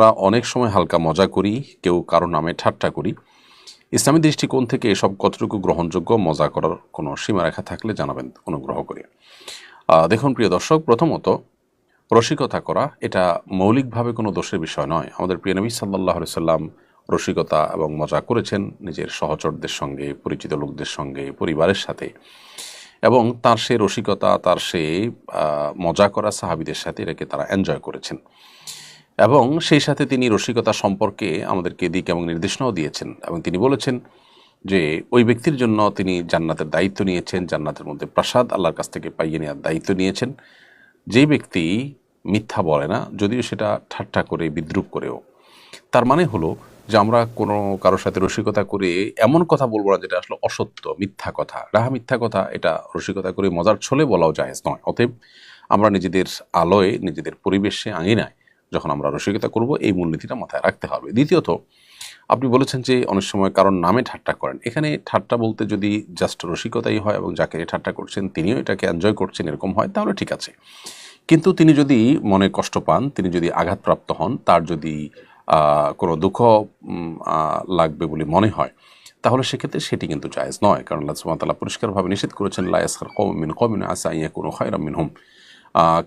আমরা অনেক সময় হালকা মজা করি, কেউ কারো নামে ঠাট্টা করি। ইসলামী দৃষ্টিকোণ থেকে এসব কতটুকু গ্রহণযোগ্য, মজা করার কোনো সীমারেখা থাকলে জানাবেন অনুগ্রহ করে। দেখুন প্রিয় দর্শক, প্রথমত রসিকতা করা এটা মৌলিকভাবে কোনো দোষের বিষয় নয়। আমাদের প্রিয় নবী সাল্লাল্লাহু আলাইহি সাল্লাম রসিকতা এবং মজা করেছেন নিজের সহচরদের সঙ্গে, পরিচিত লোকদের সঙ্গে, পরিবারের সাথে, এবং তার সে রসিকতা, তার সে মজা করা সাহাবীদের সাথে এটাকে তারা এনজয় করেছেন, এবং সেই সাথে তিনি রসিকতা সম্পর্কে আমাদেরকে দিক এবং নির্দেশনাও দিয়েছেন, এবং তিনি বলেছেন যে ওই ব্যক্তির জন্য তিনি জান্নাতের দায়িত্ব নিয়েছেন, জান্নাতের মধ্যে প্রাসাদ আল্লাহর কাছ থেকে পাইয়ে নেওয়ার দায়িত্ব নিয়েছেন, যে ব্যক্তি মিথ্যা বলে না, যদিও সেটা ঠাট্টা করে, বিদ্রূপ করেও। তার মানে হলো যে আমরা কোনো কারোর সাথে রসিকতা করে এমন কথা বলবো না যেটা আসলে অসত্য, মিথ্যা কথা, রাহা মিথ্যা কথা, এটা রসিকতা করে মজার ছলে বলাও জায়েজ নয়। অতএব আমরা নিজেদের আলোয়, নিজেদের পরিবেশে, আঙিনায় যখন আমরা রসিকতা করব, এই মূলনীতিটা মাথায় রাখতে হবে। দ্বিতীয়ত, আপনি বলেছেন যে অনেক সময় কারোর নামে ঠাট্টা করেন। এখানে ঠাট্টা বলতে যদি জাস্ট রসিকতাই হয় এবং যাকে ঠাট্টা করছেন তিনিও এটাকে এনজয় করছেন, এরকম হয়, তাহলে ঠিক আছে। কিন্তু তিনি যদি মনে কষ্ট পান, তিনি যদি আঘাতপ্রাপ্ত হন, তার যদি কোনো দুঃখ লাগবে বলে মনে হয়, তাহলে সেক্ষেত্রে সেটি কিন্তু জায়েজ নয়। কারণ আল্লাহ সুবহানাহু ওয়া তাআলা পরিষ্কারভাবে নিষেধ করেছেন, লা ইয়াসখার কওমুম মিন কওমিন আসা আন ইয়াকুনু খায়রাম মিনহুম।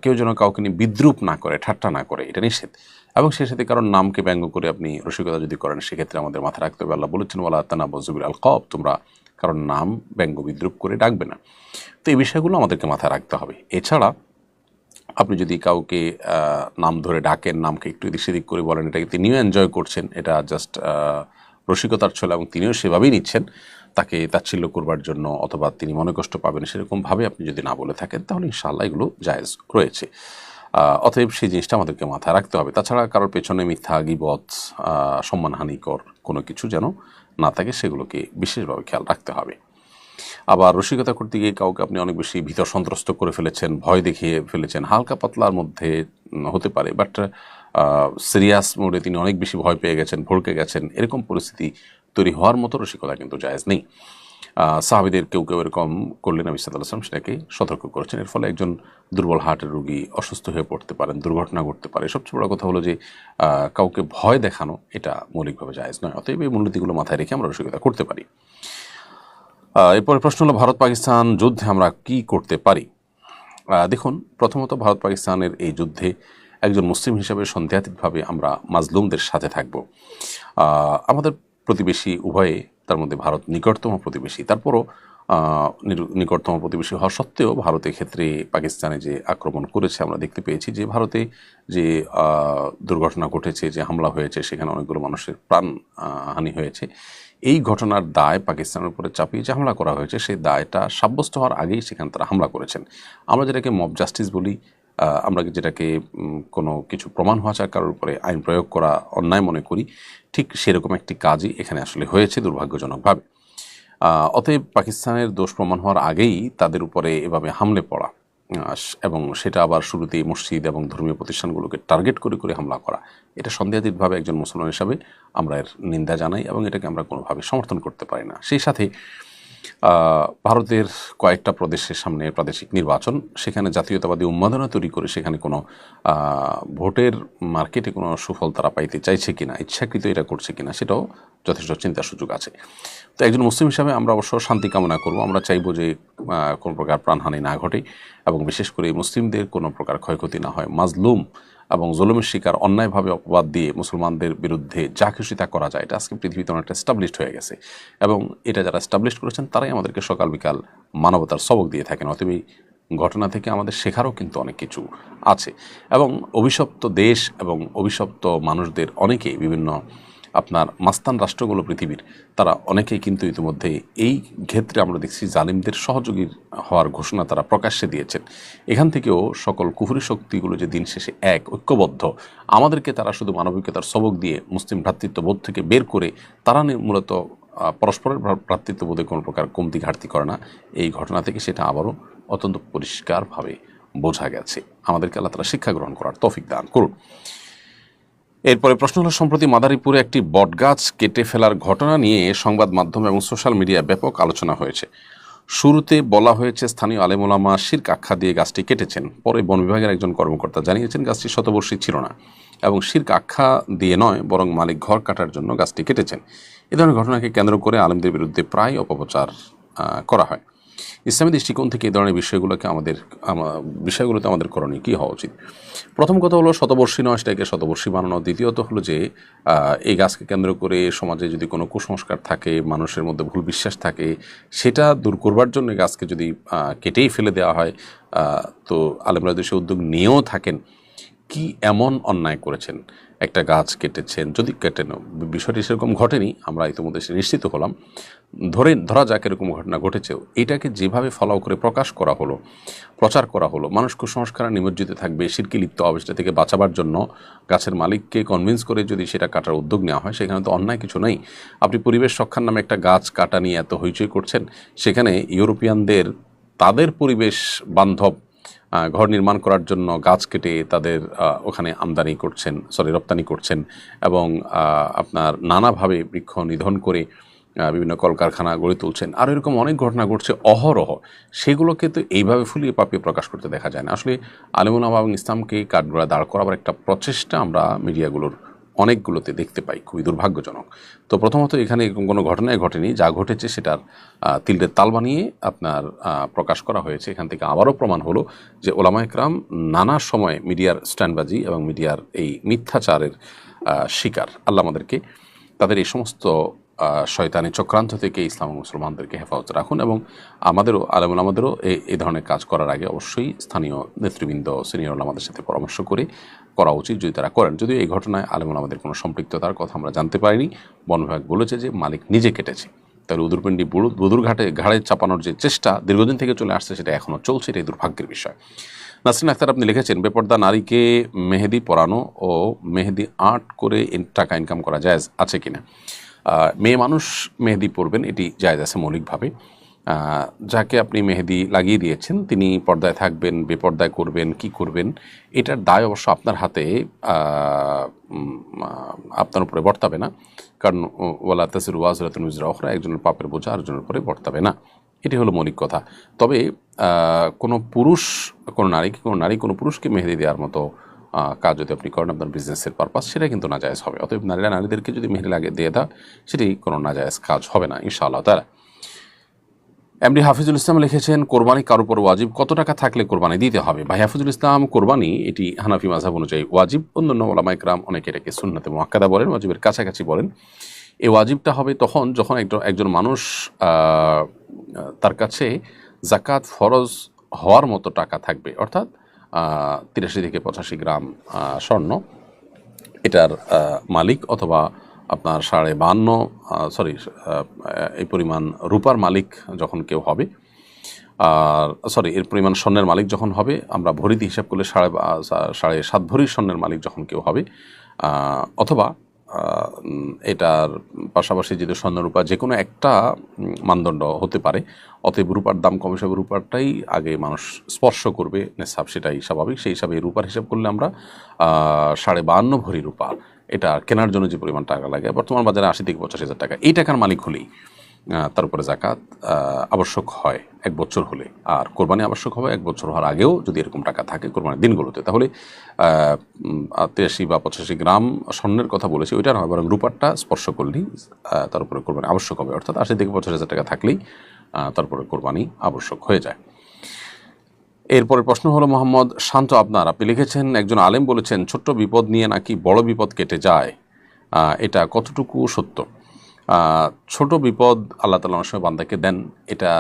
কেউ যেন কাউকে নিয়ে বিদ্রূপ না করে, ঠাট্টা না করে, এটা নিষেধ। এবং সেই সাথে কারণ নামকে ব্যঙ্গ করে আপনি রসিকতা যদি করেন, সেক্ষেত্রে আমাদের মাথায় রাখতে হবে, আল্লাহ বলেছেন ওয়ালা তানাবাযু বিল আলকাব, তোমরা কারণ নাম ব্যঙ্গ বিদ্রূপ করে ডাকবে না। তো এই বিষয়গুলো আমাদেরকে মাথায় রাখতে হবে। এছাড়া আপনি যদি কাউকে নাম ধরে ডাকেন, নামকে একটু এদিক সেদিক করে বলেন, এটাকে তিনিও এনজয় করছেন, এটা জাস্ট রসিকতার ছলে, এবং তিনিও সেভাবেই নিচ্ছেন তাকে তাচ্ছিল্য করবার জন্য, অথবা তিনি মনে কষ্ট পাবেন সেরকমভাবে আপনি যদি না বলে থাকেন, তাহলে ইনশাআল্লাহ এগুলো জায়েজ রয়েছে। অতএব সেই জিনিসটা আমাদেরকে মাথায় রাখতে হবে। তাছাড়া কারোর পেছনে মিথ্যা, গীবত, সম্মানহানিকর কোনো কিছু যেন না থাকে, সেগুলোকে বিশেষভাবে খেয়াল রাখতে হবে। আবার রসিকতা করতে গিয়ে কাউকে আপনি অনেক বেশি ভীত সন্ত্রস্ত করে ফেলেছেন, ভয় দেখিয়ে ফেলেছেন, হালকা পাতলার মধ্যে হতে পারে, বাট সিরিয়াস মোডে তিনি অনেক বেশি ভয় পেয়ে গেছেন, ভড়কে গেছেন, এরকম পরিস্থিতি তৈরি হওয়ার মতো রসিকতা কিন্তু জায়েজ নেই। সাহাবীদের কেউ কেউ এরকম করলে নবী সাল্লাল্লাহু আলাইহি ওয়াসাল্লাম সেটাকে সতর্ক করেছেন। এর ফলে একজন দুর্বল হার্টের রোগী অসুস্থ হয়ে পড়তে পারেন, দুর্ঘটনা ঘটতে পারে। সবচেয়ে বড় কথা হলো যে কাউকে ভয় দেখানো এটা মৌলিকভাবে জায়েজ নয়। অতএব এই মূলনীতিগুলো মাথায় রেখে আমরা রসিকতা করতে পারি। এরপরে প্রশ্ন হলো, ভারত পাকিস্তান যুদ্ধে আমরা কি করতে পারি? দেখুন, প্রথমত ভারত পাকিস্তানের এই যুদ্ধে একজন মুসলিম হিসেবে সন্দেহাতীতভাবে আমরা মাজলুমদের সাথে থাকব। আমাদের প্রতিবেশী উভয়ে, তার মধ্যে ভারত নিকটতম প্রতিবেশী, তারপরও নিকটতম প্রতিবেশী হওয়া সত্ত্বেও ভারতের ক্ষেত্রে পাকিস্তানে যে আক্রমণ করেছে, আমরা দেখতে পেয়েছি যে ভারতে যে দুর্ঘটনা ঘটেছে, যে হামলা হয়েছে, সেখানে অনেকগুলো মানুষের প্রাণ হানি হয়েছে। এই ঘটনার দায় পাকিস্তানের উপরে চাপিয়ে যে হামলা করা হয়েছে, সেই দায়টা সাব্যস্ত হওয়ার আগেই সেখানে তারা হামলা করেছেন। আমরা যেটাকে মব জাস্টিস বলি, আমরা যেটাকে কোনো কিছু প্রমাণ হওয়া ছাড়া কারোর উপরে আইন প্রয়োগ করা অন্যায় মনে করি, ঠিক সেরকম একটি কাজই এখানে আসলে হয়েছে দুর্ভাগ্যজনকভাবে। অতএব পাকিস্তানের দোষ প্রমাণ হওয়ার আগেই তাদের উপরে এভাবে হামলে পড়া, এবং সেটা আবার শুরুতেই মসজিদ এবং ধর্মীয় প্রতিষ্ঠানগুলোকে টার্গেট করে করে হামলা করা, এটা সন্দেহাতীতভাবে একজন মুসলমান হিসাবে আমরা এর নিন্দা জানাই, এবং এটাকে আমরা কোনোভাবে সমর্থন করতে পারি না। সেই সাথে ভারতের কয়েকটা প্রদেশের সামনে প্রাদেশিক নির্বাচন, সেখানে জাতীয়তাবাদী উন্মাদনা তৈরি করে সেখানে কোনো ভোটের মার্কেটে কোনো সুফল তারা পাইতে চাইছে কিনা, ইচ্ছাকৃত এটা করছে কিনা, সেটাও যথেষ্ট চিন্তার সুযোগ আছে। তো একজন মুসলিম হিসাবে আমরা অবশ্য শান্তি কামনা করব। আমরা চাইব যে কোনো প্রকার প্রাণহানি না ঘটে, এবং বিশেষ করে মুসলিমদের কোনো প্রকার ক্ষয়ক্ষতি না হয়। মাজলুম এবং জুলুমের শিকার অন্যায়ভাবে অপবাদ দিয়ে মুসলমানদের বিরুদ্ধে যা খুশি তা করা যায়, এটা আজকে পৃথিবীতে অনেকটা এস্টাবলিশড হয়ে গেছে, এবং এটা যারা এস্টাবলিশ করেছেন তারাই আমাদেরকে সকাল বিকাল মানবতার সবক দিয়ে থাকেন। অতএব এই ঘটনা থেকে আমাদের শেখারও কিন্তু অনেক কিছু আছে, এবং অভিশপ্ত দেশ এবং অভিশপ্ত মানুষদের অনেকেই, বিভিন্ন আপনার মাস্তান রাষ্ট্রগুলো পৃথিবীর, তারা অনেকেই কিন্তু ইতিমধ্যে এই ক্ষেত্রে আমরা দেখছি জালিমদের সহযোগী হওয়ার ঘোষণা তারা প্রকাশ্যে দিয়েছেন। এখান থেকেও সকল কুফরি শক্তিগুলো যে দিন শেষে এক, ঐক্যবদ্ধ, আমাদেরকে তারা শুধু মানবিকতার সবক দিয়ে মুসলিম ভ্রাতৃত্ববোধ থেকে বের করে তারা মূলত পরস্পরের ভ্রাতৃত্ববোধে কোনো প্রকার কমতি ঘাটতি করে না, এই ঘটনা থেকে সেটা আবারও অত্যন্ত পরিষ্কারভাবে বোঝা গেছে। আমাদেরকে আল্লাহ তাআলা শিক্ষা গ্রহণ করার তৌফিক দান করুন। এরপরে প্রশ্ন হলো, সম্প্রতি মাদারীপুরে একটি বটগাছ কেটে ফেলার ঘটনা নিয়ে সংবাদ মাধ্যম এবং সোশ্যাল মিডিয়ায় ব্যাপক আলোচনা হয়েছে। শুরুতে বলা হয়েছে স্থানীয় আলেম ওলামা শিরক আখ্যা দিয়ে গাছটি কেটেছেন। পরে বন বিভাগের একজন কর্মকর্তা জানিয়েছেন গাছটি শতবর্ষী ছিল না এবং শিরক আখ্যা দিয়ে নয়, বরং মালিক ঘর কাটার জন্য গাছটি কেটেছেন। এ ধরনের ঘটনাকে কেন্দ্র করে আলেমদের বিরুদ্ধে প্রায় অপপ্রচার করা হয়। ইসলামী দৃষ্টিকোণ থেকে এই ধরনের বিষয়গুলোতে আমাদের করণীয় কী হওয়া উচিত? প্রথম কথা হলো শতবর্ষী নয় সেটাকে শতবর্ষী বানানো। দ্বিতীয়ত হলো যে এই গাছকে কেন্দ্র করে সমাজে যদি কোনো কুসংস্কার থাকে, মানুষের মধ্যে ভুল বিশ্বাস থাকে, সেটা দূর করবার জন্য গাছকে যদি কেটেই ফেলে দেওয়া হয়, তো আলেমরা দেশে উদ্যোগ নিয়েও থাকেন, কি এমন অন্যায় করেছেন একটা গাছ কেটেছেন? যদি কেটেন, বিষয়টি সেরকম ঘটেনি, আমরা ইতিমধ্যে নিশ্চিত হলাম, ধরা যাক এরকম ঘটনা ঘটেছেও, এটাকে যেভাবে ফলো করে প্রকাশ করা হলো, প্রচার করা হলো, মানুষ কুসংস্কারে নিমজ্জিত থাকবে, শিরকি লিপ্ত অবস্থা থেকে বাঁচাবার জন্য গাছের মালিককে কনভিন্স করে যদি সেটা কাটার উদ্যোগ নেওয়া হয়, সেখানে তো অন্যায় কিছু নেই। আপনি পরিবেশ রক্ষার নামে একটা গাছ কাটা নিয়ে এত হইচই করছেন, সেখানে ইউরোপিয়ানদের তাদের পরিবেশ বান্ধব ঘর নির্মাণ করার জন্য গাছ কেটে তাদের ওখানে রপ্তানি করছেন এবং আপনার নানাভাবে বৃক্ষ নিধন করে বিভিন্ন কলকারখানা গড়ে তুলছেন। আর এরকম অনেক ঘটনা ঘটছে অহরহ। সেগুলোকে তো এইভাবে ফুলিয়ে পাপিয়ে প্রকাশ করতে দেখা যায় না। আসলে আলেম ওলামা এবং ইসলামকে কাঠগড়ায় দাঁড় করাবার একটা প্রচেষ্টা আমরা মিডিয়াগুলোর অনেকগুলোতে দেখতে পাই, খুবই দুর্ভাগ্যজনক। তো প্রথমত এখানে এরকম কোনো ঘটনাই ঘটেনি, যা ঘটেছে সেটার তিলের তাল বানিয়ে আপনার প্রকাশ করা হয়েছে। এখান থেকে আবারও প্রমাণ হলো যে ওলামা একরাম নানা সময় মিডিয়ার স্ট্যান্ডবাজি এবং মিডিয়ার এই মিথ্যাচারের শিকার। আল্লাহ আমাদেরকে তাদের এই সমস্ত শয়তানি চক্রান্ত থেকে ইসলাম ও মুসলমানদেরকে হেফাজত রাখুন এবং আমাদেরও এই ধরনের কাজ করার আগে অবশ্যই স্থানীয় নেতৃবৃন্দ, সিনিয়র ওলামাদের সাথে পরামর্শ করে করা উচিত, যদি তারা করেন। যদিও এই ঘটনায় আমাদের কোনো সম্পৃক্ততার কথা আমরা জানতে পারিনি। বন বিভাগ বলেছে যে মালিক নিজে কেটেছে। তাহলে উদুরপিণ্ডি বদুর ঘাড়ে চাপানোর যে চেষ্টা দীর্ঘদিন থেকে চলে আসছে, সেটা এখনও চলছে। এটাই দুর্ভাগ্যের বিষয়। নাসরিন আক্তার আপনি লিখেছেন, বেপর্দা নারীকে মেহেদি পরানো ও মেহেদি আর্ট করে টাকা ইনকাম করা জায়েজ আছে কিনা? মেয়ে মানুষ মেহেদি পরবেন, এটি জায়েজ আছে মৌলিকভাবে। যাকে আপনি মেহেদি লাগিয়ে দিয়েছেন তিনি পর্দায় থাকবেন, বেপর্দায় করবেন, কি করবেন, এটার দায় অবশ্য আপনার হাতে, আপনার উপরে বর্তাবে না। কারণ ওয়ালা তাসিরু ওয়াজরাতুন উজরা উখরা, একজনের পাপের বোঝা আরেকজনের উপরে বর্তাবে না। এটি হলো মৌলিক কথা। তবে কোনো পুরুষকে মেহেদি দেওয়ার মতো কাজ যদি আপনি করেন আপনার বিজনেসের পারপাস, সেটা কিন্তু নাজায়েজ হবে। অতএব নারীদেরকে যদি মেহেদি লাগিয়ে দিয়ে দেয়, সেটি কোনো নাজায়েজ কাজ হবে না ইনশাআল্লাহ তাআলা। এমডি হাফিজুল ইসলাম লিখেছেন, কোরবানি কার উপর ওয়াজিব? কত টাকা থাকলে কোরবানি দিতে হবে? ভাই হাফিজুল ইসলাম, কোরবানি এটি হানাফি মাযহাব অনুযায়ী ওয়াজিব। অন্যান্য উলামা ইকরাম অনেকে এটাকে সুন্নাতে মুআক্কাদা বলেন, ওয়াজিবের কাছাকাছি বলেন। এই ওয়াজিবটা হবে তখন যখন একজন মানুষ তার কাছে যাকাত ফরজ হওয়ার মতো টাকা থাকবে, অর্থাৎ 83 থেকে 85 গ্রাম স্বর্ণ এটার মালিক, অথবা আপনার 52.5 এই পরিমাণ রূপার মালিক যখন কেউ হবে, এর পরিমাণ স্বর্ণের মালিক যখন হবে, আমরা ভরিতে হিসাব করলে 7.5 ভরি স্বর্ণের মালিক যখন কেউ হবে, অথবা এটার পাশাপাশি যদি স্বর্ণ রূপা যে কোনো একটা মানদণ্ড হতে পারে। অতএব রূপার দাম কম হিসাবে রূপারটাই আগে মানুষ স্পর্শ করবে নেশাব, সেটাই স্বাভাবিক। সেই হিসাবে রূপার হিসাব করলে আমরা 52.5 ভরি রূপা এটা কেনার জন্য যে পরিমাণ টাকা লাগে, বর্তমান বাজারে 80 থেকে 85 হাজার টাকা, এই টাকার মালিক হলেই তার উপরে জাকাত আবশ্যক হয় 1 বছর হলে। আর কোরবানি আবশ্যক হবে 1 বছর হওয়ার আগেও যদি এরকম টাকা থাকে কোরবানির দিনগুলোতে। তাহলে 83 বা 85 গ্রাম স্বর্ণের কথা বলেছি, ওইটা নয়, বরং রূপারটা স্পর্শ করলেই তার উপরে কোরবানি আবশ্যক হবে। অর্থাৎ 80 থেকে 85 হাজার টাকা থাকলেই তারপরে কোরবানি আবশ্যক হয়ে যায়। এরপরে প্রশ্ন হলো মোহাম্মদ শান্ত আপনি লিখেছেন, একজন আলেম বলেছেন ছোট্ট বিপদ নিয়ে নাকি বড় বিপদ কেটে যায়, এটা কতটুকু সত্য? ছোট বিপদ আল্লাহ তাআলা অনেক সময় বান্দাকে দেন, এটা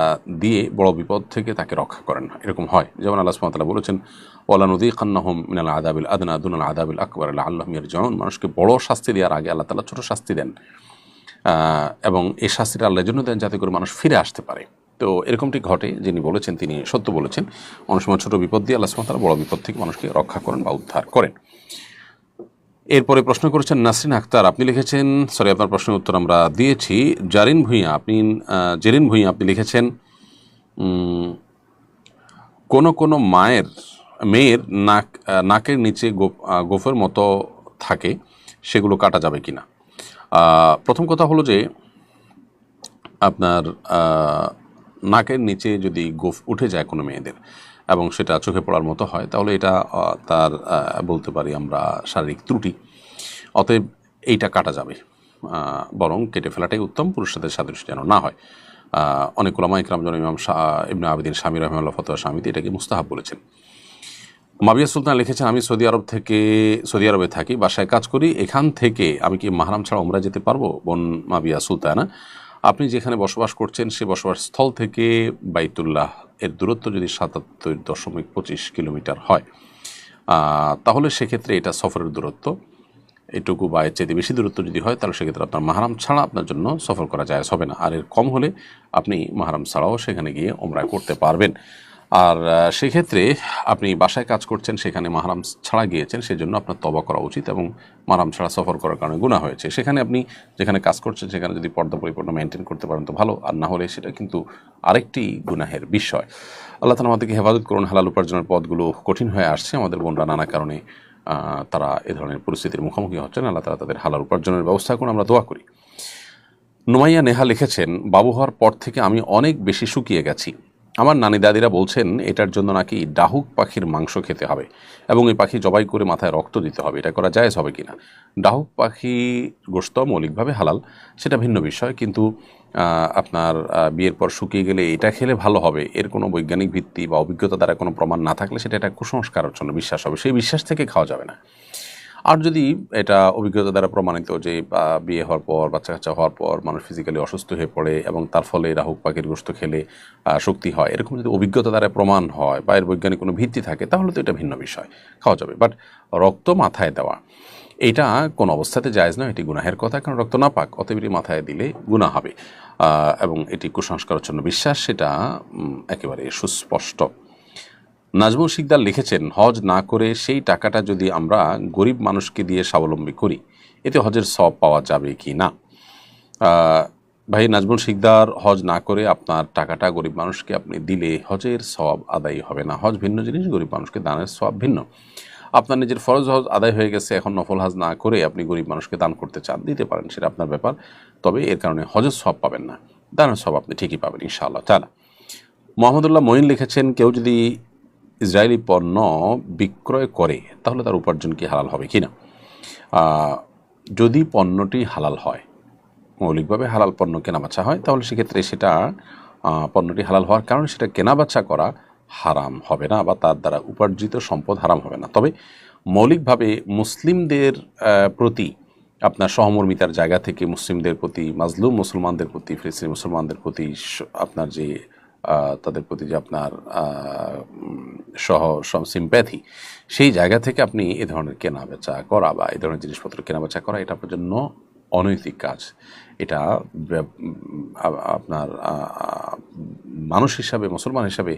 দিয়ে বড় বিপদ থেকে তাকে রক্ষা করেন না, এরকম হয়। যেমন আল্লাহ সুবহানাহু ওয়া তাআলা বলেছেন, ওয়ালানুযীকান্নাহুম মিনাল আযাবিল আদনা দুনাল আযাবিল আকবার লাআল্লাহুম ইয়ারজিউন। মানুষকে বড় শাস্তি দেওয়ার আগে আল্লাহ তাআলা ছোট শাস্তি দেন, এবং এই শাস্তিটা আল্লাহর জন্য দেন যাতে করে মানুষ ফিরে আসতে পারে। তো এরকমটি ঘটে, যিনি বলেছেন তিনি সত্য বলেছেন। অনেক সময় ছোট বিপদ দিয়ে আল্লাহ সুবহানাহু ওয়া তাআলা বড় বিপদ থেকে মানুষকে রক্ষা করেন বা উদ্ধার করেন। এরপরে প্রশ্ন করেছেন নাসরিন আক্তার, আপনি লিখেছেন, আপনার প্রশ্নের উত্তর আমরা দিয়েছি। জেরিন ভূঁইয়া আপনি লিখেছেন, কোনো মেয়ের নাকের নিচে গোফের মতো থাকে, সেগুলো কাটা যাবে কিনা? প্রথম কথা হলো যে আপনার নাকের নিচে যদি গোফ উঠে যায় কোনো মেয়েদের এবং সেটা চোখে পড়ার মতো হয়, তাহলে এটা তার বলতে পারি আমরা শারীরিক ত্রুটি। অতএব এইটা কাটা যাবে, বরং কেটে ফেলাটাই উত্তম, পুরুষদের সাদৃশ্য যেন না হয়। অনেক উলামা ইকরাম যেন ইমাম ইবনে আবিদিন শামী রাহিমাহুল্লাহ ফতোয়া শামীতে এটাকে মুস্তাহাব বলেছেন। মাবিয়া সুলতান লিখেছেন, আমি সৌদি আরবে থাকি, বাসায় কাজ করি, এখান থেকে আমি কি মাহরাম ছাড়া উমরা যেতে পারবো? বোন মাবিয়া সুলতানা, আপনি যেখানে বসবাস করছেন সে বসবাস স্থল থেকে বাইতুল্লাহ এর দূরত্ব যদি ৭৭.২৫ কিলোমিটার হয়, তাহলে সেক্ষেত্রে এটা সফরের দূরত্ব। এটুকু বা এর চাইতে বেশি দূরত্ব যদি হয়, তাহলে সেক্ষেত্রে আপনার মাহরাম ছাড়া আপনার জন্য সফর করা জায়েজ হবে না। আর এর কম হলে আপনি মাহরাম ছাড়াও সেখানে গিয়ে উমরা করতে পারবেন। আর সেক্ষেত্রে আপনি বাসায় কাজ করছেন, সেখানে মাহরাম ছাড়া গিয়েছেন, সেজন্য আপনার তওবা করা উচিত এবং মাহরাম ছাড়া সফর করার কারণে গুনাহ হয়েছে। সেখানে আপনি যেখানে কাজ করছেন সেখানে যদি পর্দা পরিপূর্ণ মেনটেন করতে পারেন তো ভালো, আর না হলে সেটা কিন্তু আরেকটি গুনাহের বিষয়। আল্লাহ তাআলা আমাদেরকে হেফাজত করুন। হালাল উপার্জনের পথগুলো কঠিন হয়ে আসছে, আমাদের বোনরা নানা কারণে তারা এ ধরনের পরিস্থিতির মুখোমুখি হচ্ছেন। আল্লাহ তাআলা তাদের হালাল উপার্জনের ব্যবস্থা করুন, আমরা দোয়া করি। নুমাইয়া নেহা লিখেছেন, বাবু হওয়ার পর থেকে আমি অনেক বেশি শুকিয়ে গেছি। আমার নানি দাদিরা বলছেন এটার জন্য নাকি ডাহুক পাখির মাংস খেতে হবে এবং এই পাখি জবাই করে মাথায় রক্ত দিতে হবে। এটা করা জায়েজ হবে কিনা? ডাহুক পাখি গোশত মৌলিকভাবে হালাল, সেটা ভিন্ন বিষয়, কিন্তু আপনার বিয়ের পর শুকিয়ে গেলে এটা খেলে ভালো হবে, এর কোনো বৈজ্ঞানিক ভিত্তি বা অভিজ্ঞতা দ্বারা কোনো প্রমাণ না থাকলে সেটা একটা কুসংস্কারের জন্য বিশ্বাস হবে, সেই বিশ্বাস থেকে খাওয়া যাবে না। আর যদি এটা অভিজ্ঞতা দ্বারা প্রমাণিত যে বিয়ে হওয়ার পর, বাচ্চা কাচ্চা হওয়ার পর মানুষ ফিজিক্যালি অসুস্থ হয়ে পড়ে এবং তার ফলে রাহুক পাখির গোশত খেলে শক্তি হয়, এরকম যদি অভিজ্ঞতা দ্বারা প্রমাণ হয় বা এর বৈজ্ঞানিক কোনো ভিত্তি থাকে, তাহলে তো এটা ভিন্ন বিষয়, খাওয়া যাবে। বাট রক্ত মাথায় দেওয়া এটা কোন অবস্থাতে জায়েজ নয়, এটি গুনাহের কথা, কারণ রক্ত না পাক, অতএব এটি মাথায় দিলে গুনাহ হবে এবং এটি কুসংস্কারের জন্য বিশ্বাস, সেটা একেবারে সুস্পষ্ট। নাজমুল শিকদার লিখেছেন, হজ না করে সেই টাকাটা যদি আমরা গরিব মানুষকে দিয়ে স্বাবলম্বী করি, এতে হজের সওয়াব পাওয়া যাবে কি না? ভাই নাজমুল শিকদার, হজ না করে আপনার টাকাটা গরিব মানুষকে আপনি দিলে হজের সওয়াব আদায় হবে না। হজ ভিন্ন জিনিস, গরিব মানুষকে দানের সওয়াব ভিন্ন। আপনার নিজের ফরজ হজ আদায় হয়ে গেছে, এখন নফল হজ না করে আপনি গরিব মানুষকে দান করতে চান, দিতে পারেন, সেটা আপনার ব্যাপার, তবে এর কারণে হজের সওয়াব পাবেন না, দানের সওয়াব আপনি ঠিকই পাবেন ইনশাআল্লাহ তাআলা। মোহাম্মদুল্লাহ মঈন লিখেছেন, কেউ যদি ইসরায়েলি পণ্য বিক্রয় করে তাহলে তার উপার্জন কি হালাল হবে কি না? যদি পণ্যটি হালাল হয়, মৌলিকভাবে হালাল পণ্য কেনাবেচা হয়, তাহলে সেক্ষেত্রে সেটা পণ্যটি হালাল হওয়ার কারণে সেটা কেনাবেচা করা হারাম হবে না বা তার দ্বারা উপার্জিত সম্পদ হারাম হবে না। তবে মৌলিকভাবে মুসলিমদের প্রতি আপনার সহমর্মিতার জায়গা থেকে মুসলিমদের প্রতি, মাজলুম মুসলমানদের প্রতি, ফিলিস্তিনি মুসলমানদের প্রতি আপনার যে তাদের প্রতি যে আপনার সিম্প্যাথি, সেই জায়গা থেকে আপনি এ ধরনের কেনাবেচা করা বা এই ধরনের জিনিসপত্র কেনাবেচা করা, এটা আপনার জন্য অনৈতিক কাজ। এটা আপনার মানুষ হিসাবে, মুসলমান হিসাবে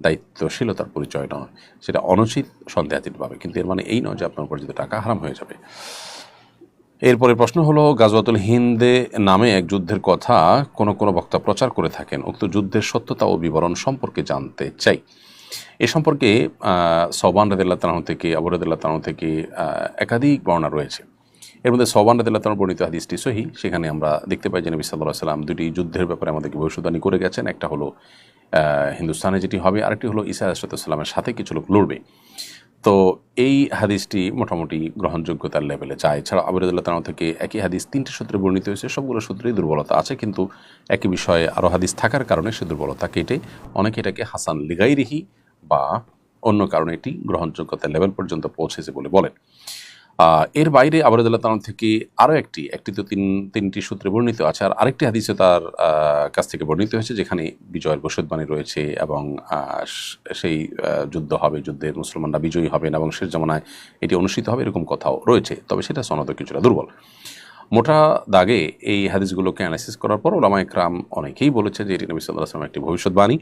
দায়িত্বশীলতার পরিচয় নয়, সেটা অনুচিত সন্দেহাতীতভাবে, কিন্তু এর মানে এই নয় যে আপনার উপার্জিত টাকা হারাম হয়ে যাবে। এরপরে প্রশ্ন হলো, গাজওয়াতুল হিন্দে নামে এক যুদ্ধের কথা কোনো বক্তা প্রচার করে থাকেন, উক্ত যুদ্ধের সত্যতা ও বিবরণ সম্পর্কে জানতে চাই। এ সম্পর্কে সওবান রাদিয়াল্লাহু তাআলা থেকে, আবু রাদিয়াল্লাহু তাআলা থেকে একাধিক বর্ণনা রয়েছে। এর মধ্যে সওবান রাদিয়াল্লাহু তাআলা বর্ণিত হাদিসটি সহিহ। সেখানে আমরা দেখতে পাই যে নবী সাল্লাল্লাহু আলাইহি ওয়াসাল্লাম দুটি যুদ্ধের ব্যাপারে আমাদেরকে ভবিষ্যদ্বাণী করে গেছেন। একটা হলো হিন্দুস্তানে যেটি হবে, আরেকটি হলো ঈসা আলাইহিস সালামের সাথে কিছু লোক লড়বে। তো এই হাদিসটি মোটামুটি গ্রহণযোগ্যতার লেভেলে যায়। এছাড়া আবু রাদিয়াল্লাহু তাআলা থেকে একই হাদিস 3টি সূত্রে বর্ণিত হয়েছে, সবগুলো সূত্রেই দুর্বলতা আছে, কিন্তু একই বিষয়ে আরও হাদিস থাকার কারণে সে দুর্বলতা কেটে অনেকে এটাকে হাসান লিগাইরিহি বা অন্য কারণে এটি গ্রহণযোগ্যতার লেভেল পর্যন্ত পৌঁছেছে বলে বলেন। এর বাইরে আবু রাদিয়াল্লাহু তাআলা থেকে আরও একটি তো তিনটি সূত্রে বর্ণিত আছে, আর আরেকটি হাদিসে তার কাছ থেকে বর্ণিত হয়েছে যেখানে বিজয়ের ভবিষ্যদ্বাণী রয়েছে এবং সেই যুদ্ধ হবে, যুদ্ধের মুসলমানরা বিজয়ী হবেন এবং শেষ জামানায় এটি অনুষ্ঠিত হবে, এরকম কথাও রয়েছে, তবে সেটা সনদ কিছুটা দুর্বল। মোটা দাগে এই হাদিসগুলোকে অ্যানালাইসিস করার পর ওলামা ইকরাম অনেকেই বলেছে যে এটি নবী সাল্লাল্লাহু আলাইহি ওয়াসাল্লামের একটি ভবিষ্যদ্বাণী।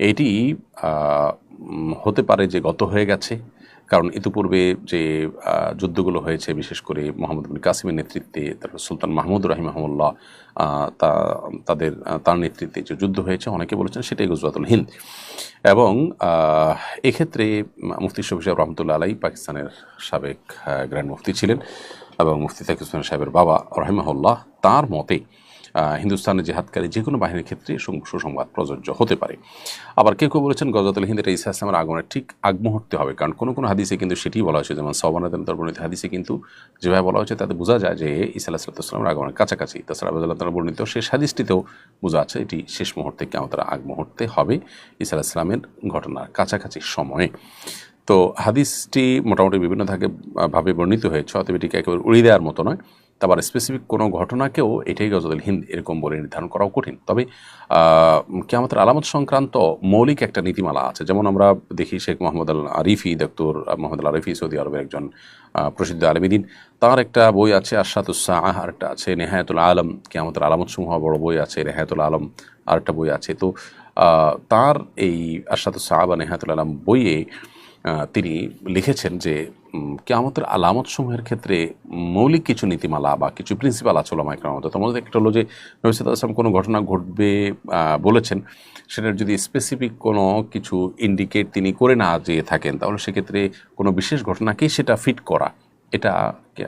এটি হতে পারে যে গত হয়ে গেছে, কারণ ইতিপূর্বে যে যুদ্ধগুলো হয়েছে, বিশেষ করে মোহাম্মদ বিন কাসিমের নেতৃত্বে, তারপর সুলতান মাহমুদ রাহিমাহুল্লাহ তার নেতৃত্বে যে যুদ্ধ হয়েছে, অনেকে বলেছেন সেটাই গজওয়াতুল হিন্দ। এবং এক্ষেত্রে মুফতি শফি সাহেব রহমতুল্লাহ আলাই পাকিস্তানের সাবেক গ্র্যান্ড মুফতি ছিলেন এবং মুফতি তাকি উসমান সাহেবের বাবা রাহিমাহুল্লাহ, তার মতে হিন্দুস্তানের জিহাদকারী যে কোনো বাহিনীর ক্ষেত্রে সুসংবাদ প্রযোজ্য হতে পারে। আবার কেউ কেউ বলেছেন গজওয়াতুল হিন্দ এটা ঈসা ইসলামের আগমনের ঠিক আগ মুহূর্তে হবে, কারণ কোনো কোনো হাদিসে কিন্তু সেটিই বলা হয়েছে, যেমন সওবানের বর্ণিত হাদিসে কিন্তু যেভাবে বলা হয়েছে তাতে বোঝা যায় যে ঈসা আলাইহিসসালামের আগমনের কাছাকাছি। তাছাড়া আবু আল্লাহ বর্ণিত শেষ হাদিসটিতেও বোঝা যাচ্ছে এটি শেষ মুহূর্তে কিয়ামতের আগ মুহূর্তে হবে, ঈসা আলাইহিস সালামের ঘটনার কাছাকাছি সময়ে। তো হাদিসটি মোটামুটি বিভিন্ন ভাবে বর্ণিত হয়েছে, অতএব এটিকে একেবারে উড়িয়ে দেওয়ার মতো নয়। তারপর স্পেসিফিক কোনো ঘটনাকেও এটাই গজওয়াতুল হিন্দ এরকম বলে নির্ধারণ করাও কঠিন। তবে কিয়ামতের আলামত সংক্রান্ত মৌলিক একটা নীতিমালা আছে, যেমন আমরা দেখি শেখ মোহাম্মদ আল আরিফি, ডক্টর মোহাম্মদ আল আরিফি সৌদি আরবের একজন প্রসিদ্ধ আলেমীদ্বীন, তার একটা বই আছে আশরাতুস সাআহ, আর একটা আছে নেহায়াতুল আলম, কিয়ামতের আলামত সমূহ বড় বই আছে, নেহায়াতুল আলম আর একটা বই আছে। তো তার এই আশরাতুস সাআহ বা নেহায়াতুল আলম বইয়ে তিনি লিখেছেন যে কিয়ামতের আলামত সমূহের ক্ষেত্রে মৌলিক কিছু নীতিমালা বা কিছু প্রিন্সিপাল আছে ওলামায়ে কেরামের মধ্যে। তার মধ্যে একটা হলো যে নবী সাল্লাল্লাহু আলাইহি ওয়াসাল্লাম কোনো ঘটনা ঘটবে বলেছেন, সেটার যদি স্পেসিফিক কোনো কিছু ইন্ডিকেট তিনি করে না যেয়ে থাকেন, তাহলে সেক্ষেত্রে কোনো বিশেষ ঘটনাকেই সেটা ফিট করা, এটা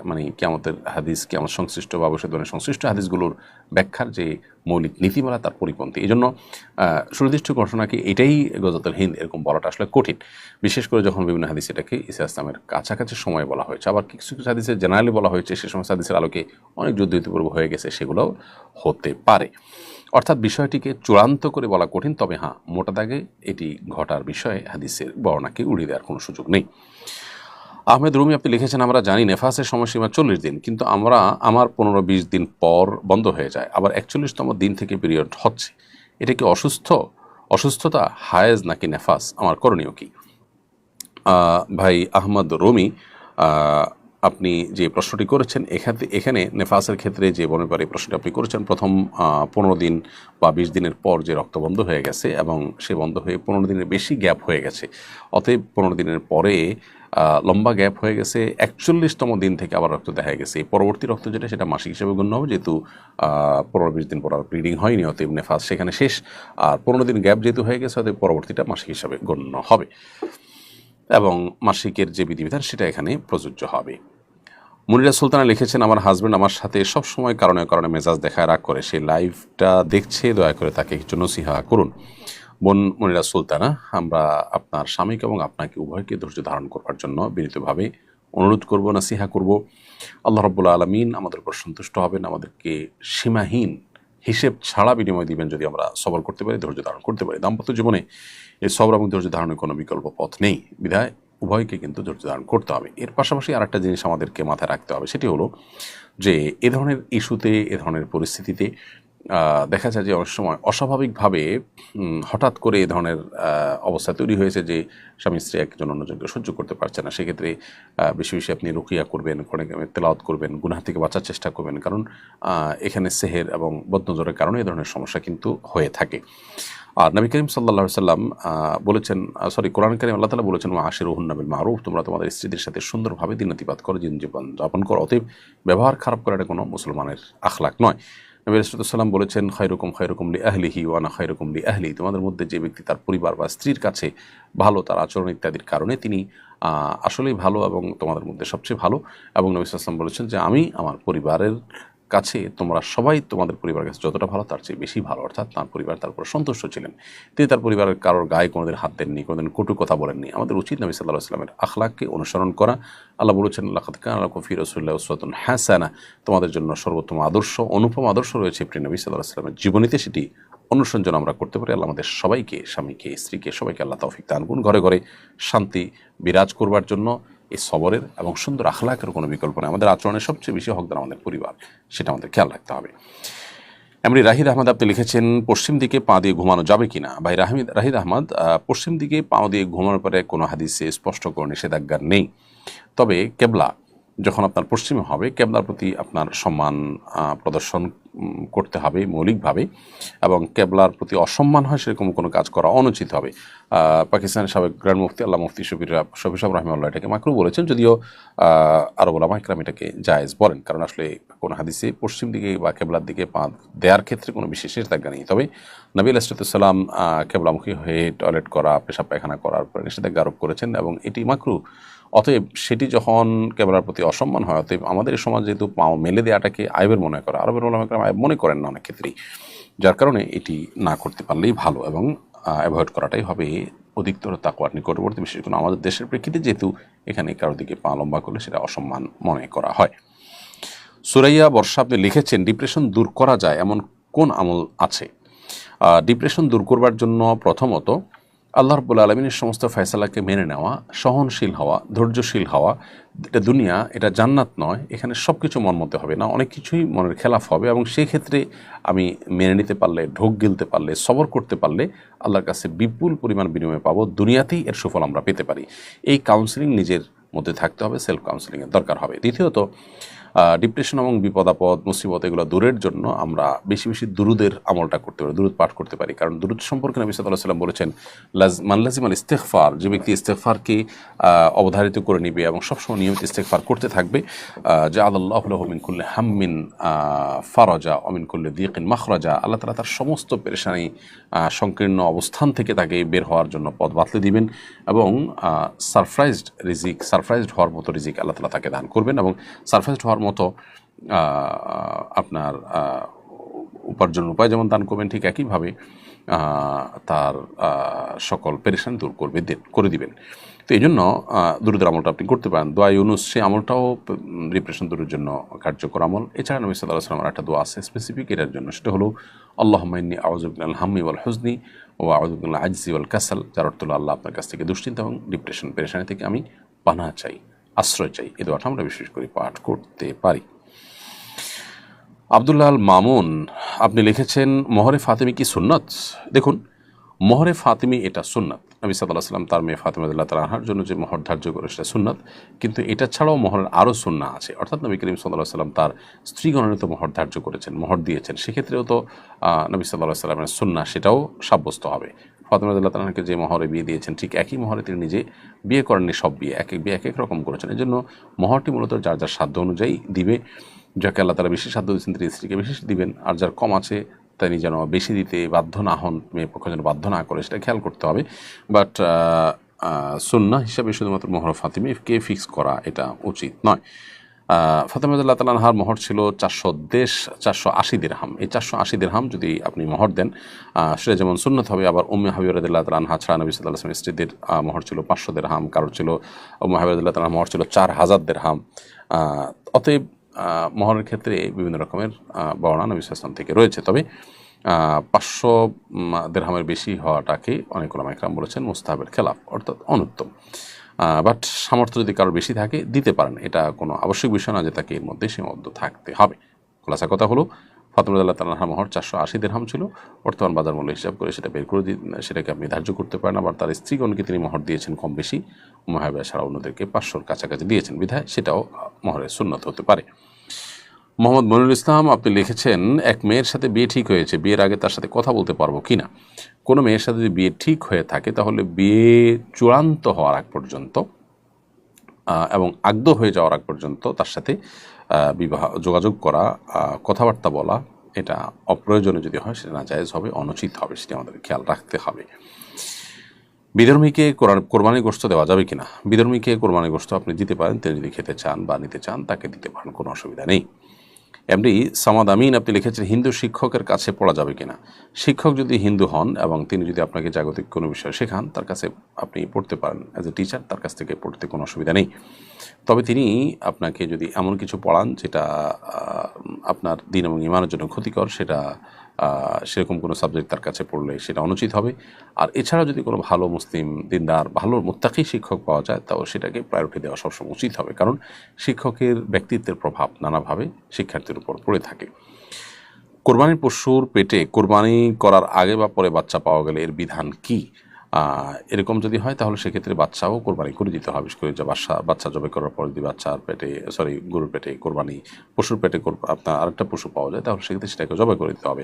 মানে কিয়ামতের হাদিস, কিয়ামত সংশ্লিষ্ট বা অবশ্যই ধরনের সংশ্লিষ্ট হাদিসগুলোর ব্যাখ্যার যে মৌলিক নীতিমালা তার পরিপন্থী। এই জন্য সুনির্দিষ্ট ঘটনাকে এটাই গজওয়াতুল হিন্দ এরকম বলাটা আসলে কঠিন, বিশেষ করে যখন বিভিন্ন হাদিস এটাকে ঈসা ইসলামের কাছাকাছি সময় বলা হয়েছে। আবার কিছু কিছু হাদিসে জেনারেলি বলা হয়েছে সে সমস্ত হাদিসের আলোকে অনেক যুদ্ধ ইতিপূর্ব হয়ে গেছে, সেগুলোও হতে পারে। অর্থাৎ বিষয়টিকে চূড়ান্ত করে বলা কঠিন, তবে হ্যাঁ মোটা দাগে এটি ঘটার বিষয়ে হাদিসের বর্ণনাকে উড়িয়ে দেওয়ার কোনো সুযোগ নেই। আহমেদ রুমি আপনি লিখেছেন, আমরা জানি নেফাসের সময়সীমা 40 দিন, কিন্তু আমার 15-20 দিন পর বন্ধ হয়ে যায়, আবার 41তম দিন থেকে পিরিয়ড হচ্ছে, এটা কি অসুস্থতা, হায়েজ নাকি নেফাস, আমার করণীয় কি? ভাই আহমদ রুমি, আপনি যে প্রশ্নটি করেছেন এখানে নেফাসের ক্ষেত্রে যে বর্ণনা করে প্রশ্নটি আপনি করেছেন, প্রথম 15 দিন বা 20 দিনের পর যে রক্ত বন্ধ হয়ে গেছে এবং সে বন্ধ হয়ে 15 দিনের বেশি গ্যাপ হয়ে গেছে, অতএব 15 দিনের পরে লম্বা গ্যাপ হয়ে গেছে, 41তম দিন থেকে আবার রক্ত দেখা গেছে, এই পরবর্তী রক্ত যেটা সেটা মাসিক হিসেবে গণ্য হবে, যেহেতু 15-20 দিন পর আর ব্লিডিং হয়নি, অতএব নেফাস সেখানে শেষ। আর 15 দিন গ্যাপ যেহেতু হয়ে গেছে, অতএব পরবর্তীটা মাসিক হিসাবে গণ্য হবে এবং মাসিকের যে বিধিবিধান সেটা এখানে প্রযোজ্য হবে। মুনিরা সুলতানা লিখেছেন, আমার হাজব্যান্ড আমার সাথে সবসময় কারণে কারণে মেজাজ দেখায়, রাগ করে, সে লাইভটা দেখছে, দয়া করে তাকে কিছু নসিহা করুন। বোন মুনিরা সুলতানা, আমরা আপনার স্বামীকে এবং আপনাকে উভয়কে ধৈর্য ধারণ করবার জন্য বিনীতভাবে অনুরোধ করব, নসিহা করব। আল্লাহ রাব্বুল আলামিন আমাদের উপর সন্তুষ্ট হবেন, আমাদেরকে সীমাহীন হিসেব ছাড়া বিনিময় দিবেন যদি আমরা সবর করতে পারি, ধৈর্য ধারণ করতে পারি। দাম্পত্য জীবনে এই সবর এবং ধৈর্য ধারণের কোনো বিকল্প পথ নেই, বিধায় উভয়কে কিন্তু ধৈর্য ধারণ করতে হবে। এর পাশাপাশি আর একটা জিনিস আমাদেরকে মাথায় রাখতে হবে, সেটি হলো যে এ ধরনের ইস্যুতে, এ ধরনের পরিস্থিতিতে দেখা যায় যে অনেক সময় অস্বাভাবিকভাবে হঠাৎ করে এ ধরনের অবস্থা তৈরি হয়েছে যে স্বামী স্ত্রী একজন অন্যজনকে সহ্য করতে পারছে না। সেক্ষেত্রে বেশি বেশি আপনি রুকিয়া করবেন, তেলাওয়াত করবেন, গুনাহ থেকে বাঁচার চেষ্টা করবেন, কারণ এখানে সেহের এবং বদনজরের কারণে এ ধরনের সমস্যা কিন্তু হয়ে থাকে। আর নবী করিম সাল্লাল্লাহু আলাইহি সাল্লাম বলেছেন, কোরআন কারীমে আল্লাহ তাআলা বলেছেন, আশিরুহুন্না বিল মারুফ, তোমরা তোমাদের স্ত্রীদের সাথে সুন্দরভাবে দিনাতিপাত করো, জীবন যাপন করো। অতএব ব্যবহার খারাপ করাটা কোনো মুসলমানের আখলাক নয়। নবী রাসূলুল্লাহ সাল্লাল্লাহু আলাইহি ওয়াসাল্লাম বলেছেন, খায়রুকুম লি আহলিহি ওয়া আনা খায়রুকুম লি আহলি, তোমাদের মধ্যে যে ব্যক্তি তার পরিবার বা স্ত্রীর কাছে ভালো, তার আচরণ ইত্যাদির কারণে তিনি আসলেই ভালো এবং তোমাদের মধ্যে সবচেয়ে ভালো। এবং নবী সাল্লাল্লাহু আলাইহি ওয়াসাল্লাম বলেছেন যে আমি আমার পরিবারের কাছে, তোমরা সবাই তোমাদের পরিবারের কাছে যতটা ভালো তার চেয়ে বেশি ভালো। অর্থাৎ তার পরিবার তার উপর সন্তুষ্ট ছিলেন, তিনি তার পরিবারের কারোর গায়ে কোনোদিন হাত দেননি, কোনোদিন কটু কথা বলেননি। আমাদের উচিত নবী সাল্লাল্লাহু আলাইহি ওয়াসাল্লামের আখলাককে অনুসরণ করা। আল্লাহ বলেছেন, লাকাদ কানা লাকুম ফি রাসূলিল্লাহি উসওয়াতুন হাসানাহ, তোমাদের জন্য সর্বোত্তম আদর্শ, অনুপম আদর্শ রয়েছে প্রিয় নবী সাল্লাল্লাহু আলাইহি ওয়াসাল্লামের জীবনীতে, সেটি অনুসরণ যেন আমরা করতে পারি। আল্লাহ আমাদের সবাইকে, স্বামীকে, স্ত্রীকে, সবাইকে আল্লাহ তৌফিক দান করুন। ঘরে ঘরে শান্তি বিরাজ করবার জন্য এই সবরের এবং সুন্দর আখলাকের কোনো বিকল্প নেই। আমাদের আচরণের সবচেয়ে বেশি হকদার আমাদের পরিবার, সেটা আমাদের খেয়াল রাখতে হবে। এমনি রাহিদ আহমদ আপনি লিখেছেন, পশ্চিম দিকে পা দিয়ে ঘুমানো যাবে কিনা? ভাই রাহিদ আহমদ, পশ্চিম দিকে পা দিয়ে ঘুমানোর পরে কোনো হাদিসে স্পষ্ট কোনো নিষেধাজ্ঞা নেই। তবে কেবলা যখন আপনার পশ্চিমে হবে, কেবলার প্রতি আপনার সম্মান প্রদর্শন করতে হবে মৌলিকভাবে, এবং কেবলার প্রতি অসম্মান হয় সেরকম কোনো কাজ করা অনুচিত হবে। পাকিস্তানের সাবেক গ্র্যান্ড মুফতি আল্লাহ মুফতি শফি সাহেব রাহিমাহুল্লাহ এটাকে মাকরু বলেছেন, যদিও আরব উলামা ইকরাম এটাকে জায়েজ বলেন, কারণ আসলে কোনো হাদিসে পশ্চিম দিকে বা কেবলার দিকে পা দেওয়ার ক্ষেত্রে কোনো বিশেষ নিষেধাজ্ঞা নেই। তবে নবী আলাইহিস সালাম কেবলামুখী হয়ে টয়লেট করা, পেশাব পায়খানা করার পরে নিষেধাজ্ঞা আরোপ করেছেন এবং এটি মাকরু অতএব সেটি যখন ক্যামেরার প্রতি অসম্মান হয়, অতএব আমাদের এই সমাজ যেহেতু পাও মেলে দেওয়াটাকে আইবের মনে করে, আরবের আইব মনে করেন না অনেক ক্ষেত্রেই, যার কারণে এটি না করতে পারলেই ভালো এবং অ্যাভয়েড করাটাই হবে অধিকতর তাকওয়ার নিকটবর্তী, বিশেষ করে আমাদের দেশের প্রেক্ষিতে যেহেতু এখানে কারোর দিকে পা লম্বা করলে সেটা অসম্মান মনে করা হয়। সুরাইয়া বর্ষা আপনি লিখেছেন, ডিপ্রেশন দূর করা যায় এমন কোন আমল আছে? ডিপ্রেশন দূর করবার জন্য প্রথমত আল্লাহ রাব্বুল আলামিনের সমস্ত ফয়সালাকে মেনে নেওয়া, সহনশীল হওয়া, ধৈর্যশীল হওয়া। এটা দুনিয়া, এটা জান্নাত নয়, এখানে সব কিছু মন মতে হবে না, অনেক কিছুই মনের খেলাফ হবে, এবং সেই ক্ষেত্রে আমি মেনে নিতে পারলে, ঢোক গিলতে পারলে, সবর করতে পারলে আল্লাহর কাছে বিপুল পরিমাণ বিনিময় পাবো, দুনিয়াতেই এর সুফল আমরা পেতে পারি। এই কাউন্সেলিং নিজের মধ্যে থাকতে হবে, সেলফ কাউন্সেলিংয়ের দরকার হবে। দ্বিতীয়ত ডিপ্রেশন এবং বিপদ আপদ মুসিবত এগুলো দূরের জন্য আমরা বেশি বেশি দুরুদের আমলটা করতে পারি, দুরুদ পাঠ করতে পারি। কারণ দুরুদ সম্পর্কে নবী সাল্লাল্লাহু আলাইহি ওয়াসাল্লাম বলেছেন, মান লাজিমাল ইস্তিগফার, যে ব্যক্তি ইস্তিগফারকে অবধারিত করে নিবে এবং সবসময় নিয়মিত ইস্তিগফার করতে থাকবে, জাআলাল্লাহু লাহু মিন কুল্লি হাম্মিন ফারাজা ওয়া মিন কুল্লি দিকিন মাখরাজা, আল্লাহ তাআলা তার সমস্ত পেরেশানি সংকীর্ণ অবস্থান থেকে তাকে বের হওয়ার জন্য পথ বাতলে দিবেন, এবং সারপ্রাইজড হওয়ার মতো রিজিক আল্লাহ তাআলা তাকে দান করবেন, এবং সারপ্রাইজড হওয়ার মতো আপনার উপার্জনের উপায় যেমন দান করবেন, ঠিক একইভাবে তার সকল পেরেশানি দূর করে দিবেন। তো এই জন্য দুরুদের আমলটা আপনি করতে পারেন। দোয়া ইউনুস, সেই আমলটাও ডিপ্রেশন দূরের জন্য কার্যকর আমল। এছাড়া নবী সাল্লাল্লাহু আলাইহি ওয়াসাল্লামের একটা দোয়া আছে স্পেসিফিক এটার জন্য, সেটা হলো আল্লাহুম্মা ইন্নী আউযু বিকা মিনাল হাম্মি ওয়াল হুজনি ওয়া আউযু বিকা মিনাল আজজি ওয়াল কাসাল, যার অর্থ হলো আল্লাহ আপনার কাছ থেকে দুশ্চিন্তা এবং ডিপ্রেশন পেরেশানি থেকে আমি পানাহ চাই, আশ্রয় চাই। এই দোয়াটা আমরা বিশেষ করে পাঠ করতে পারি। আব্দুল্লাহ আল মামুন আপনি লিখেছেন, মোহরে ফাতেমি কি সুন্নত? দেখুন, মোহরে ফাতেমি এটা সুন্নত। নবী সাল্লাল্লাহু আলাইহি ওয়াসাল্লাম তার মেয়ে ফাতেমা রাদিয়াল্লাহু তাআলা আনহার জন্য যে মোহর ধার্য করে সেটা সুন্নত, কিন্তু এটা ছাড়াও মোহরের আরও সুন্নাহ আছে। অর্থাৎ নবী করিম সাল্লাল্লাহু আলাইহি ওয়াসাল্লাম তার স্ত্রীগণের তো মোহর ধার্য করেছেন, মোহর দিয়েছেন, সেক্ষেত্রেও তো নবী সাল্লাল্লাহু আলাইহি ওয়াসাল্লামের সুন্নাহ সেটাও সাব্যস্ত হবে। ফাতেমা রাদিয়াল্লাহু তাআলা আনহাকে যে মোহরে বিয়ে দিয়েছেন, ঠিক একই মোহরে তিনি নিজে বিয়ে করেননি, সব বিয়ে এক এক বিয়ে এক এক রকম করেছেন। এই জন্য মোহরটি মূলত যার যার সাধ্য অনুযায়ী দিবে। যাকে আল্লাহ তাআলা বেশি সাধ্য দিচ্ছেন তিনি স্ত্রীকে বেশি দিবেন, আর যার কম আছে তিনি যেন বেশি দিতে বাধ্য না হন, মেয়ে পক্ষ যেন বাধ্য না করে, সেটা খেয়াল করতে হবে। বাট সুন্নাহ হিসাবে শুধুমাত্র মোহর ফাতেমিকে ফিক্স করা এটা উচিত নয়। ফাতেমা রাদিয়াল্লাহু তাআলা আনহার মোহর ছিল 480 দিরহাম। এই 480 দিরহাম যদি আপনি মোহর দেন, সেটা যেমন সুন্নত হবে। আবার উম্মে হাবিবা রাদিয়াল্লাহু তাআলা আনহা ছাড়া নবী সাল্লাল্লাহু আলাইহি ওয়াসাল্লাম স্ত্রীদের মোহর ছিল 500 দিরহাম, কারোর ছিল, উম্মে হাবিবা রাদিয়াল্লাহু তাআলা মোহর ছিল 4000 দিরহাম। অতএব মোহরের ক্ষেত্রে বিভিন্ন রকমের বর্ণনা নবী সাল্লাল্লাহু আলাইহি ওয়াসাল্লাম থেকে রয়েছে। তবে 500 দিরহামের বেশি হওয়াটাকে অনেক উলামা ইকরাম বলেছেন মুস্তাহাবের খেলাফ, অর্থাৎ অনুত্তম। বাট সামর্থ্য যদি কারোর বেশি থাকে দিতে পারেন, এটা কোনো আবশ্যক বিষয় না যে তাকে এর মধ্যে সীমাবদ্ধ থাকতে হবে। খোলাসা কথা হলো, ফাতেমা রাদিয়াল্লাহু তাআলা আনহার মোহর 480 দিরহাম ছিল। বর্তমান বাজার মূল্য হিসাব করে সেটা বের করে সেটাকে আপনি ধার্য করতে পারেন। আবার তার স্ত্রীগণকে তিনি মোহর দিয়েছেন কম বেশি, উম্মে হাবিবা ছাড়া অন্যদেরকে 500-র কাছাকাছি দিয়েছেন, বিধায় সেটাও মোহরের সুন্নত হতে পারে। মোহাম্মদ মনিরুল ইসলাম আপনি লিখেছেন, এক মেয়ের সাথে বিয়ে ঠিক হয়েছে, বিয়ের আগে তার সাথে কথা বলতে পারবো কিনা? কোনো মেয়ের সাথে যদি বিয়ে ঠিক হয়ে থাকে তাহলে বিয়ে চূড়ান্ত হওয়ার আগ পর্যন্ত এবং আগদ হয়ে যাওয়ার আগ পর্যন্ত তার সাথে যোগাযোগ করা, কথাবার্তা বলা, এটা অপ্রয়োজনীয় যদি হয় সেটা নাজায়েজ হবে, অনুচিত হবে, সেটা আমাদের খেয়াল রাখতে হবে। বিধর্মীকে কোরবানি গোশত দেওয়া যাবে কিনা? বিধর্মীকে কোরবানি গোশত আপনি দিতে পারেন, তিনি যদি খেতে চান বা নিতে চান তাকে দিতে পারেন, কোনো অসুবিধা নেই। এমনি সামাদ আমিন আপনি লিখেছেন, হিন্দু শিক্ষকের কাছে পড়া যাবে কিনা? শিক্ষক যদি হিন্দু হন এবং তিনি যদি আপনাকে জাগতিক কোনো বিষয় শেখান, তার কাছে আপনি পড়তে পারেন অ্যাজ এ টিচার, তার কাছ থেকে পড়তে কোনো অসুবিধা নেই। তবে তিনি আপনাকে যদি এমন কিছু পড়ান যেটা আপনার দিন এবং ইমানের জন্য ক্ষতিকর, সেরকম কোনো সাবজেক্ট তার কাছে পড়লে সেটা অনুচিত হবে। আর এছাড়া যদি কোনো ভালো মুসলিম দিনদার ভালো মুত্তাকি শিক্ষক পাওয়া যায়, তাও সেটাকে প্রায়োরিটি দেওয়া সবসময় উচিত হবে, কারণ শিক্ষকের ব্যক্তিত্বের প্রভাব নানাভাবে শিক্ষার্থীর উপর পড়ে থাকে। কোরবানির পশুর পেটে কোরবানি করার আগে বা পরে বাচ্চা পাওয়া গেলে এর বিধান কি? এরকম যদি হয় তাহলে সেক্ষেত্রে বাচ্চাও কোরবানি করে দিতে হবে। বিশেষ করে যে বাচ্চা জবে করার পর যদি গরুর পেটে কোরবানি, পশুর পেটে আপনার আরেকটা পশু পাওয়া যায়, তাহলে সেক্ষেত্রে সেটাকে জবে করে দিতে হবে।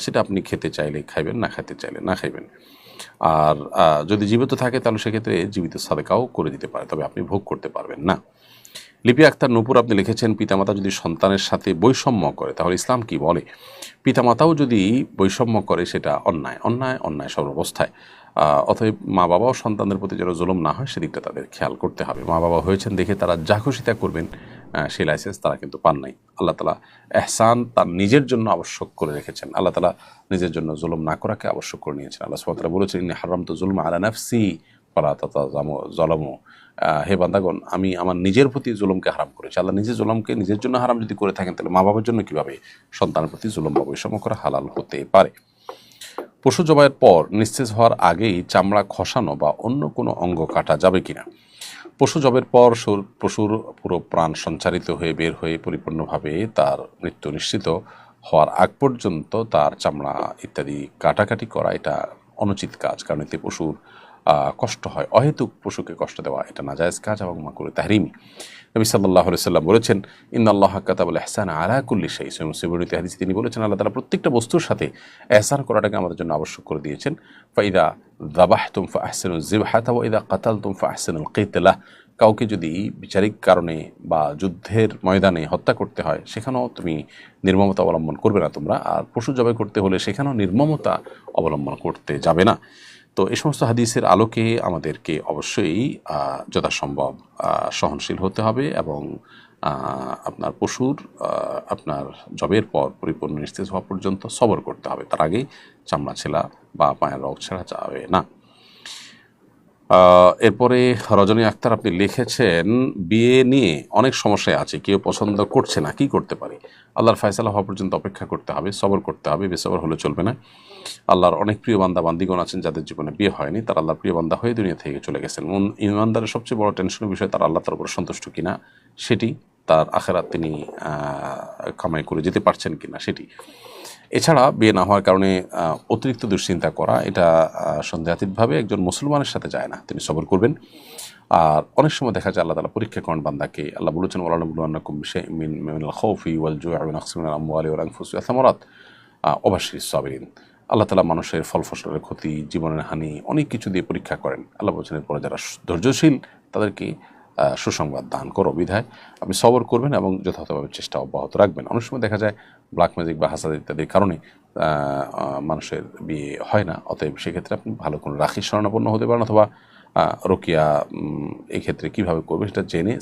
সেটা আপনি খেতে চাইলে খাইবেন, না খেতে চাইলে না খাইবেন। আর যদি জীবিত থাকে তাহলে সেক্ষেত্রে জীবিত সাদেকাও করে দিতে পারে, তবে আপনি ভোগ করতে পারবেন না। লিপি আক্তার নূপুর আপনি লিখেছেন, পিতামাতা যদি সন্তানের সাথে বৈষম্য করে তাহলে ইসলাম কি বলে? পিতামাতাও যদি বৈষম্য করে সেটা অন্যায় অন্যায় অন্যায় সর্বাবস্থায়। অতএব মা বাবাও সন্তানদের প্রতি যেন জুলুম না হয় সেদিকটা তাদের খেয়াল করতে হবে। মা বাবা হয়েছেন দেখে তারা যা খুশি তা করবেন সেই লাইসেন্স তারা কিন্তু পান নাই। আল্লাহ তালা এহসান তার নিজের জন্য আবশ্যক করে রেখেছেন। আল্লাহ তালা নিজের জন্য জুলুম না করাকে আবশ্যক করে নিয়েছেন। আল্লাহ সুবহানাহু ওয়া তাআলা বলেছেন, ইন্নী হারামতু যুলমা আলা নাফসি ফালা তাযালামু। হে বান্দাগণ, আমি আমার নিজের প্রতি জুলুমকে হারাম করেছি। আল্লাহ নিজে জুলুমকে নিজের জন্য হারাম যদি করে থাকেন, তাহলে মা বাবার জন্য কীভাবে সন্তানের প্রতি জুলুম বা বৈষম্য করা হালাল হতে পারে? পশু জবাইয়ের পর নিস্তেজ হওয়ার আগেই চামড়া খসানো বা অন্য কোনো অঙ্গ কাটা যাবে কিনা? পশু জবের পর পশুর পুরো প্রাণ সঞ্চারিত হয়ে বের হয়ে পরিপূর্ণভাবে তার মৃত্যু নিশ্চিত হওয়ার আগ পর্যন্ত তার চামড়া ইত্যাদি কাটাকাটি করা এটা অনুচিত কাজ, কারণ এতে পশুর কষ্ট হয়। অহেতুক পশুকে কষ্ট দেওয়া এটা নাজায়েজ কাজ এবং মাকরুহ তাহরিমি। নবী সাল্লাল্লাহু আলাইহি ওয়াসাল্লাম বলেছেন, ইন্নাল্লাহা কাতাবাল ইহসানা আলা কুল্লি শাই। সহিহ মুসলিমের হাদিসে তিনি বলেছেন, আল্লাহ তাআলা প্রত্যেকটা বস্তুর সাথে ইহসান করাটাকে আমাদের জন্য আবশ্যক করে দিয়েছেন। ফাইদা যাবাহতুম ফাআহসিনুজ যিবহাতা ওয়া ইযা কাতালতুম ফাআহসিনুল কিতলা। কাউকে যদি বিচারিক কারণে বা যুদ্ধের ময়দানে হত্যা করতে হয়, সেখানেও তুমি নির্মমতা অবলম্বন করবে না তোমরা। আর পশু জবাই করতে হলে সেখানেও নির্মমতা অবলম্বন করতে যাবে না। তো এই সমস্ত হাদিসের আলোকে আমাদেরকে অবশ্যই যথাসম্ভব সহনশীল হতে হবে এবং আপনার পশুর আপনার জবের পর পরিপূর্ণ নিস্তেজ হওয়া পর্যন্ত সবর করতে হবে। তার আগেই চামড়া ছেঁড়া বা পায়ের রগ ছেঁড়া যাবে না। এরপরে রজনী আক্তার আপনি লিখেছেন, বিয়ে নিয়ে অনেক সমস্যায় আছে, কেউ পছন্দ করছে না, কি করতে পারি? আল্লাহর ফয়সালা হওয়া পর্যন্ত অপেক্ষা করতে হবে, সবর করতে হবে, বেসবর হলে চলবে না। আল্লাহর অনেক প্রিয় বান্দা বান্দিগণ আছেন যাদের জীবনে বিয়ে হয়নি, তারা আল্লাহর প্রিয় বান্দা হয়ে দুনিয়া থেকে চলে গেছেন। ইমানদারের সবচেয়ে বড় টেনশনের বিষয় তার আল্লাহ তার উপর সন্তুষ্ট কিনা সেটি, তার আখেরাত তিনি কামাই করে যেতে পারছেন কিনা সেটি। এছাড়া বিয়ে না হওয়ার কারণে অতিরিক্ত দুশ্চিন্তা করা এটা সন্দেহাতীতভাবে একজন মুসলমানের সাথে যায় না। তিনি সবর করবেন। আর অনেক সময় দেখা যায় আল্লাহ তাআলা পরীক্ষা করেন বান্দাকে। আল্লাহ বলেছেন, ওয়ালা নাবলুওয়ান্নাকুম বিশাইইম মিনাল খাউফি ওয়াল জু'i ওয়া নাকসিম মিনাল আমওয়ালি ওয়াল আনফুসি ওয়াস সামারাত ওয়া বাশশিরিস সাবিরিন। আল্লাহ তাআলা মানুষের ফল ফসলের ক্ষতি, জীবনের হানি অনেক কিছু দিয়ে পরীক্ষা করেন। আল্লাহ বলেছেন, এরপরে যারা ধৈর্যশীল তাদেরকে সুসংবাদ দান করো। বিধায় আপনি সবর করবেন এবং যথাযথভাবে চেষ্টা অব্যাহত রাখবেন। অনেক সময় দেখা যায় ব্ল্যাক ম্যাজিক বা হাসাদ ইত্যাদির কারণে মানুষের বিয়ে হয় না। অতএব সেক্ষেত্রে আপনি ভালো কোনো রাখি শরণাপন্ন হতে পারেন, অথবা রোকিয়া এই ক্ষেত্রে কীভাবে করবে সেটা জেনে